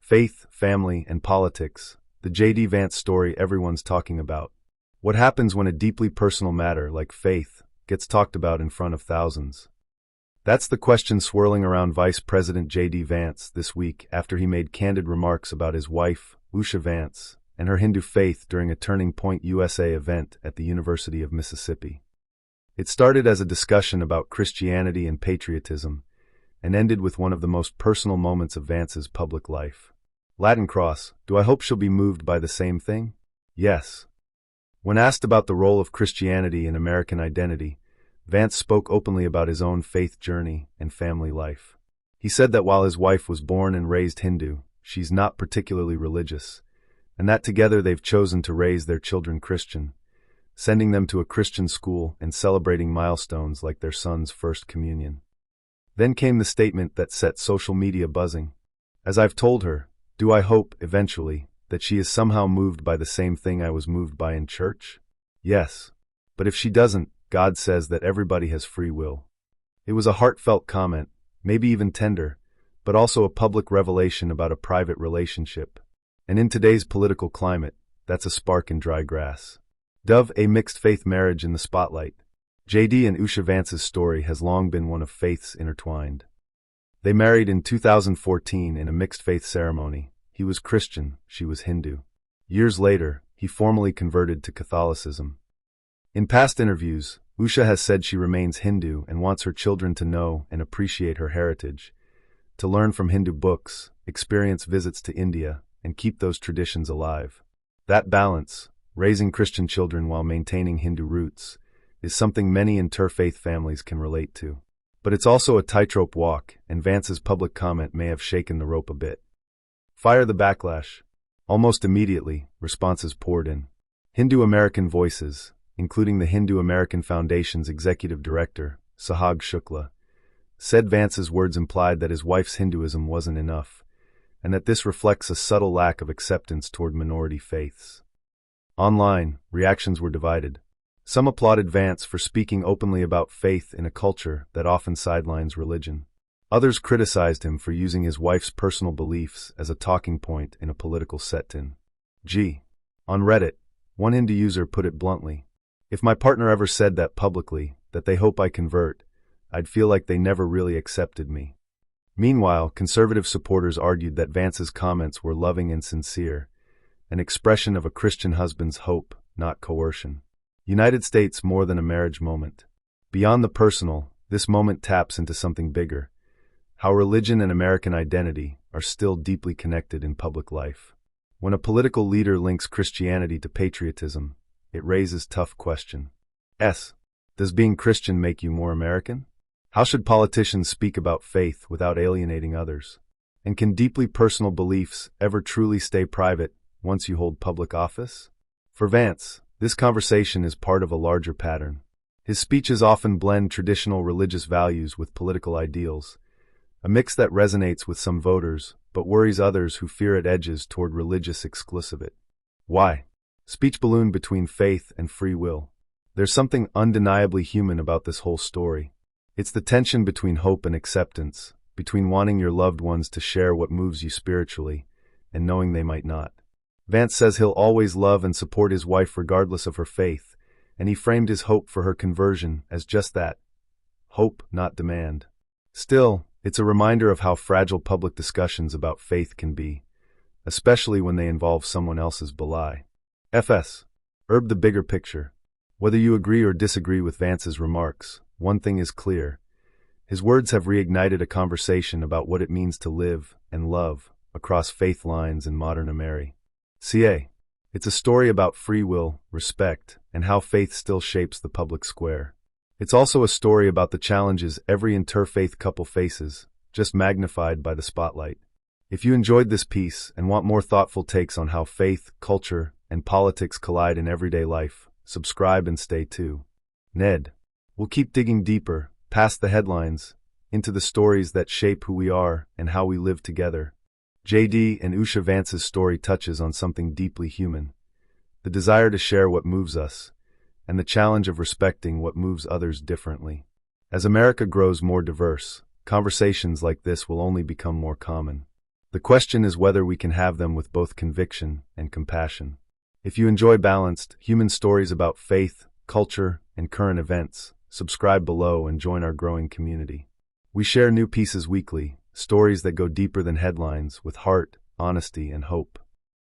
Faith, family, and politics. The J.D. Vance story everyone's talking about. What happens when a deeply personal matter like faith gets talked about in front of thousands? That's the question swirling around Vice President J.D. Vance this week after he made candid remarks about his wife, Usha Vance, and her Hindu faith during a Turning Point USA event at the University of Mississippi. It started as a discussion about Christianity and patriotism, and ended with one of the most personal moments of Vance's public life. Latin cross, do I hope she'll be moved by the same thing? Yes. When asked about the role of Christianity in American identity, Vance spoke openly about his own faith journey and family life. He said that while his wife was born and raised Hindu, she's not particularly religious, and that together they've chosen to raise their children Christian, sending them to a Christian school and celebrating milestones like their son's first communion. Then came the statement that set social media buzzing. As I've told her, do I hope, eventually, that she is somehow moved by the same thing I was moved by in church? Yes. But if she doesn't, God says that everybody has free will. It was a heartfelt comment, maybe even tender, but also a public revelation about a private relationship. And in today's political climate, that's a spark in dry grass. Dove, a mixed-faith marriage in the spotlight. J.D. and Usha Vance's story has long been one of faiths intertwined. They married in 2014 in a mixed-faith ceremony. He was Christian, she was Hindu. Years later, he formally converted to Catholicism. In past interviews, Usha has said she remains Hindu and wants her children to know and appreciate her heritage, to learn from Hindu books, experience visits to India, and keep those traditions alive. That balance, raising Christian children while maintaining Hindu roots, is something many interfaith families can relate to. But it's also a tightrope walk, and Vance's public comment may have shaken the rope a bit. Fire the backlash. Almost immediately, responses poured in. Hindu American Voices, including the Hindu American Foundation's executive director, Sahag Shukla, said Vance's words implied that his wife's Hinduism wasn't enough, and that this reflects a subtle lack of acceptance toward minority faiths. Online, reactions were divided. Some applauded Vance for speaking openly about faith in a culture that often sidelines religion. Others criticized him for using his wife's personal beliefs as a talking point in a political set-in. On Reddit, one Hindu user put it bluntly, "If my partner ever said that publicly, that they hope I convert, I'd feel like they never really accepted me." Meanwhile, conservative supporters argued that Vance's comments were loving and sincere, an expression of a Christian husband's hope, not coercion. United States more than a marriage moment. Beyond the personal, this moment taps into something bigger: how religion and American identity are still deeply connected in public life. When a political leader links Christianity to patriotism, it raises tough questions. Does being Christian make you more American? How should politicians speak about faith without alienating others? And can deeply personal beliefs ever truly stay private once you hold public office? For Vance, this conversation is part of a larger pattern. His speeches often blend traditional religious values with political ideals, a mix that resonates with some voters, but worries others who fear it edges toward religious exclusivity. Why? Speech balloon between faith and free will. There's something undeniably human about this whole story. It's the tension between hope and acceptance, between wanting your loved ones to share what moves you spiritually, and knowing they might not. Vance says he'll always love and support his wife regardless of her faith, and he framed his hope for her conversion as just that: hope, not demand. Still, it's a reminder of how fragile public discussions about faith can be, especially when they involve someone else's belief. The bigger picture. Whether you agree or disagree with Vance's remarks, one thing is clear. His words have reignited a conversation about what it means to live and love across faith lines in modern America. It's a story about free will, respect, and how faith still shapes the public square. It's also a story about the challenges every interfaith couple faces, just magnified by the spotlight. If you enjoyed this piece and want more thoughtful takes on how faith, culture, and politics collide in everyday life, subscribe and stay tuned. We'll keep digging deeper, past the headlines, into the stories that shape who we are and how we live together. J.D. and Usha Vance's story touches on something deeply human: the desire to share what moves us, and the challenge of respecting what moves others differently. As America grows more diverse, conversations like this will only become more common. The question is whether we can have them with both conviction and compassion. If you enjoy balanced, human stories about faith, culture, and current events, subscribe below and join our growing community. We share new pieces weekly, stories that go deeper than headlines, with heart, honesty, and hope.